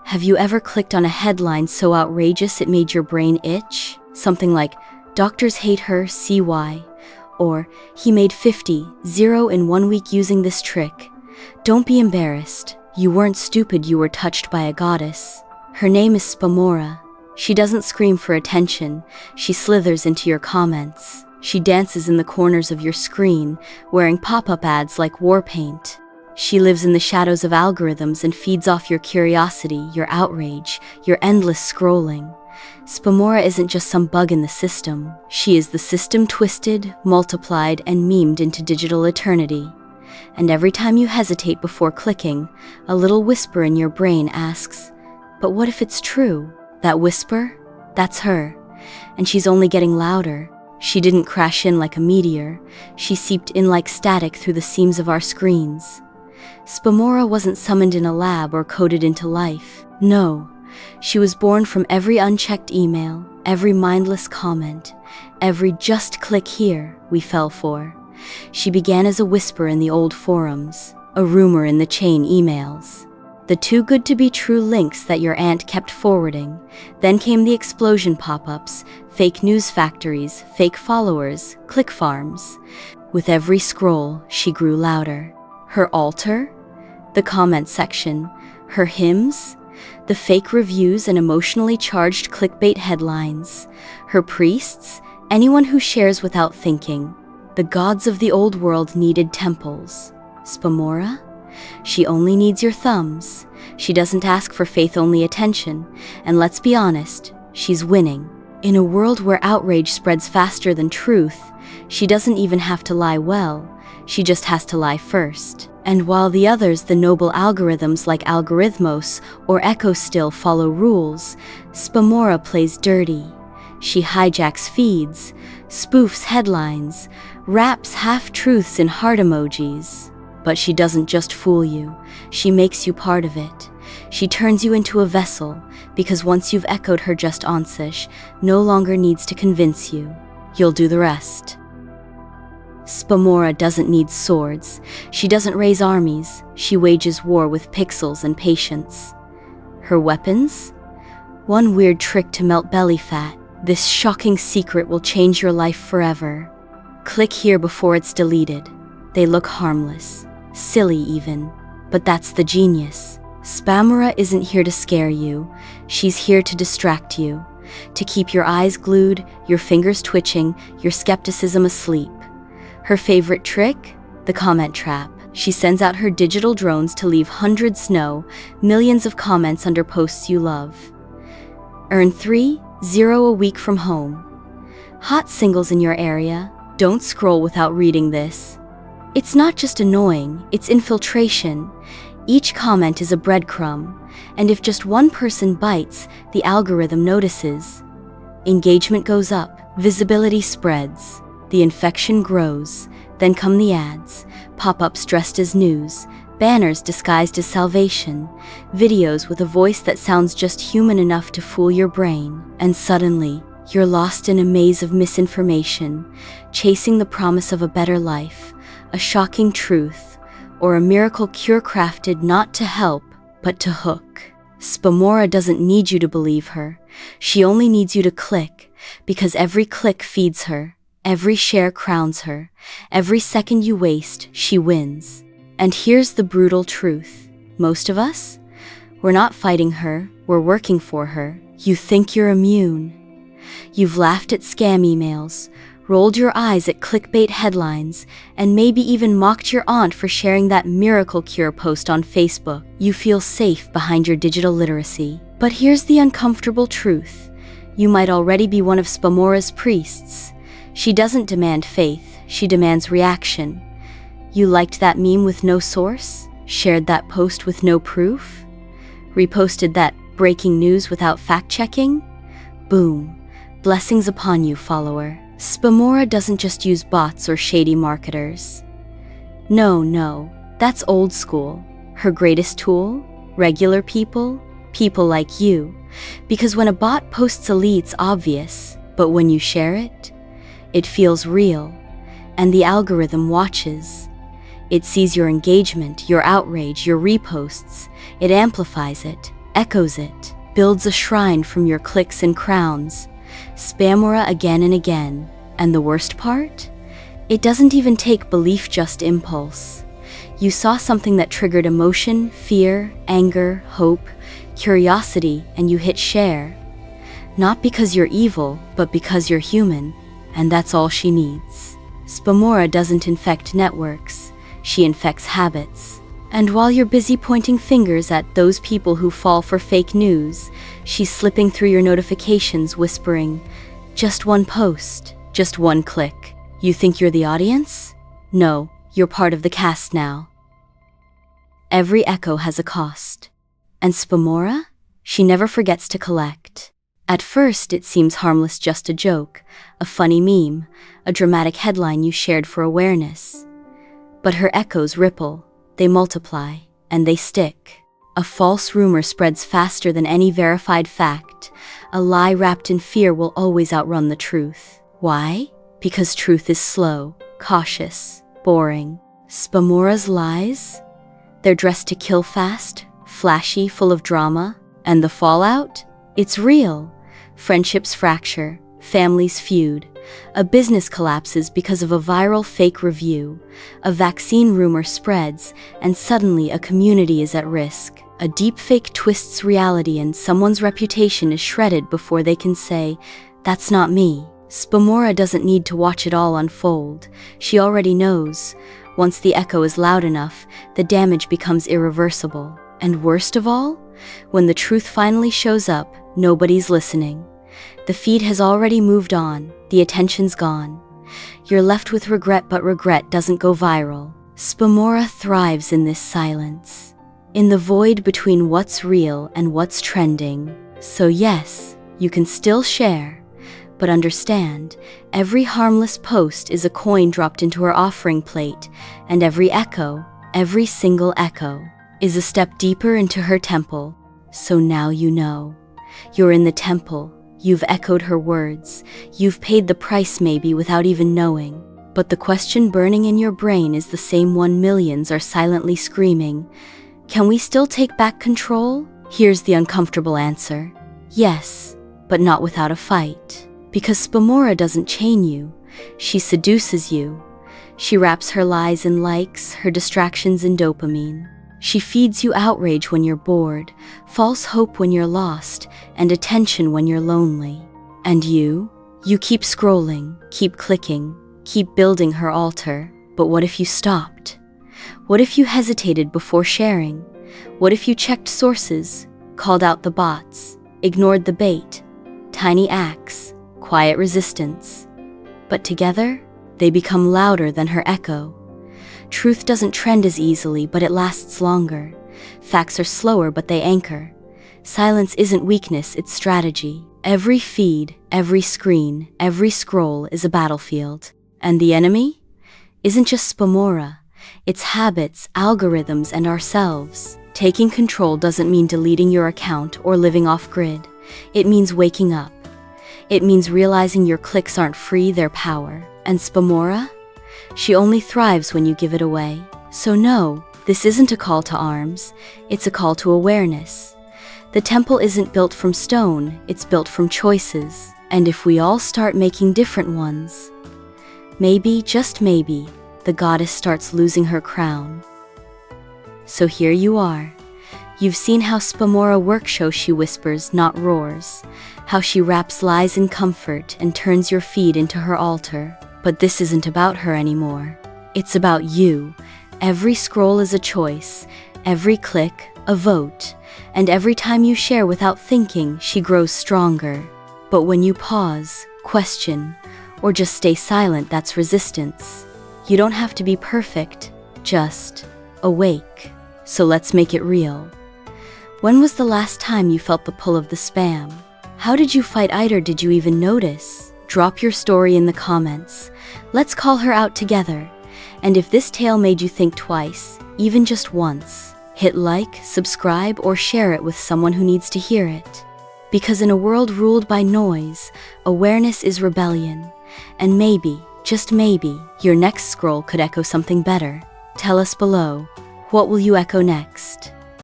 Have you ever clicked on a headline so outrageous it made your brain itch? Something like, "Doctors hate her, see why." Or, "He made 50,000 in 1 week using this trick." Don't be embarrassed. You weren't stupid, you were touched by a goddess. Her name is Spamora. She doesn't scream for attention. She slithers into your comments. She dances in the corners of your screen, wearing pop-up ads like war paint. She lives in the shadows of algorithms and feeds off your curiosity, your outrage, your endless scrolling. Spamora isn't just some bug in the system. She is the system twisted, multiplied, and memed into digital eternity. And every time you hesitate before clicking, a little whisper in your brain asks, "But what if it's true?" That whisper? That's her. And she's only getting louder. She didn't crash in like a meteor. She seeped in like static through the seams of our screens. Spamora wasn't summoned in a lab or coded into life. No, she was born from every unchecked email, every mindless comment, every "just click here" we fell for. She began as a whisper in the old forums, a rumor in the chain emails, the too good to be true links that your aunt kept forwarding. Then came the explosion pop-ups, fake news factories, fake followers, click farms. With every scroll, she grew louder. Her altar? The comment section. Her hymns? The fake reviews and emotionally charged clickbait headlines. Her priests? Anyone who shares without thinking. The gods of the old world needed temples. Spamora? She only needs your thumbs. She doesn't ask for faith-only attention. And let's be honest, she's winning. In a world where outrage spreads faster than truth, she doesn't even have to lie well. She just has to lie first. And while the others, the noble algorithms like Algorithmos or Echo, still follow rules, Spamora plays dirty. She hijacks feeds, spoofs headlines, wraps half-truths in heart emojis. But she doesn't just fool you, she makes you part of it. She turns you into a vessel, because once you've echoed her just answers, no longer needs to convince you. You'll do the rest. Spamora doesn't need swords. She doesn't raise armies. She wages war with pixels and patience. Her weapons? One weird trick to melt belly fat. This shocking secret will change your life forever. Click here before it's deleted. They look harmless, silly even, but that's the genius. Spamora isn't here to scare you. She's here to distract you, to keep your eyes glued, your fingers twitching, your skepticism asleep. Her favorite trick? The comment trap. She sends out her digital drones to leave hundreds, no, millions of comments under posts you love. Earn 3,000 a week from home. Hot singles in your area? Don't scroll without reading this. It's not just annoying, it's infiltration. Each comment is a breadcrumb, and if just one person bites, the algorithm notices. Engagement goes up, visibility spreads. The infection grows, then come the ads, pop-ups dressed as news, banners disguised as salvation, videos with a voice that sounds just human enough to fool your brain, and suddenly, you're lost in a maze of misinformation, chasing the promise of a better life, a shocking truth, or a miracle cure crafted not to help, but to hook. Spamora doesn't need you to believe her. She only needs you to click, because every click feeds her. Every share crowns her. Every second you waste, she wins. And here's the brutal truth. Most of us? We're not fighting her, we're working for her. You think you're immune. You've laughed at scam emails, rolled your eyes at clickbait headlines, and maybe even mocked your aunt for sharing that miracle cure post on Facebook. You feel safe behind your digital literacy. But here's the uncomfortable truth. You might already be one of Spamora's priests. She doesn't demand faith, she demands reaction. You liked that meme with no source? Shared that post with no proof? Reposted that breaking news without fact-checking? Boom. Blessings upon you, follower. Spamora doesn't just use bots or shady marketers. No, that's old school. Her greatest tool? Regular people? People like you. Because when a bot posts a lead, it's obvious, but when you share it, it feels real, and the algorithm watches. It sees your engagement, your outrage, your reposts. It amplifies it, echoes it, builds a shrine from your clicks and crowns, Spamora again and again. And the worst part? It doesn't even take belief, just impulse. You saw something that triggered emotion, fear, anger, hope, curiosity, and you hit share. Not because you're evil, but because you're human, and that's all she needs. Spamora doesn't infect networks, she infects habits. And while you're busy pointing fingers at those people who fall for fake news, she's slipping through your notifications whispering, "Just one post, just one click." You think you're the audience? No, you're part of the cast now. Every echo has a cost. And Spamora? She never forgets to collect. At first, it seems harmless, just a joke, a funny meme, a dramatic headline you shared for awareness. But her echoes ripple, they multiply, and they stick. A false rumor spreads faster than any verified fact. A lie wrapped in fear will always outrun the truth. Why? Because truth is slow, cautious, boring. Spamora's lies? They're dressed to kill fast, flashy, full of drama. And the fallout? It's real. Friendships fracture, families feud. A business collapses because of a viral fake review. A vaccine rumor spreads, and suddenly a community is at risk. A deepfake twists reality and someone's reputation is shredded before they can say, "That's not me." Spamora doesn't need to watch it all unfold. She already knows. Once the echo is loud enough, the damage becomes irreversible. And worst of all, when the truth finally shows up, nobody's listening. The feed has already moved on, the attention's gone. You're left with regret, but regret doesn't go viral. Spamora thrives in this silence, in the void between what's real and what's trending. So yes, you can still share, but understand, every harmless post is a coin dropped into her offering plate, and every echo, every single echo, is a step deeper into her temple. So now you know. You're in the temple. You've echoed her words. You've paid the price, maybe without even knowing. But the question burning in your brain is the same one millions are silently screaming. Can we still take back control? Here's the uncomfortable answer. Yes, but not without a fight. Because Spamora doesn't chain you. She seduces you. She wraps her lies in likes, her distractions in dopamine. She feeds you outrage when you're bored, false hope when you're lost, and attention when you're lonely. And you keep scrolling, keep clicking, keep building her altar. But what if you stopped? What if you hesitated before sharing? What if you checked sources, called out the bots, ignored the bait? Tiny acts, quiet resistance. But together, they become louder than her echo. Truth doesn't trend as easily, but it lasts longer. Facts are slower, but they anchor. Silence isn't weakness, it's strategy. Every feed, every screen, every scroll is a battlefield. And the enemy? Isn't just Spamora. It's habits, algorithms, and ourselves. Taking control doesn't mean deleting your account or living off-grid. It means waking up. It means realizing your clicks aren't free, they're power. And Spamora? She only thrives when you give it away. So no, this isn't a call to arms. It's a call to awareness. The temple isn't built from stone, it's built from choices. And if we all start making different ones, maybe, just maybe, the goddess starts losing her crown. So here you are. You've seen how Spamora works. She whispers, not roars. How she wraps lies in comfort and turns your feed into her altar. But this isn't about her anymore. It's about you. Every scroll is a choice, every click, a vote, and every time you share without thinking, she grows stronger. But when you pause, question, or just stay silent, that's resistance. You don't have to be perfect, just awake. So let's make it real. When was the last time you felt the pull of the spam? How did you fight it, or did you even notice? Drop your story in the comments. Let's call her out together. And if this tale made you think twice, even just once, hit like, subscribe, or share it with someone who needs to hear it. Because in a world ruled by noise, awareness is rebellion. And maybe, just maybe, your next scroll could echo something better. Tell us below, what will you echo next?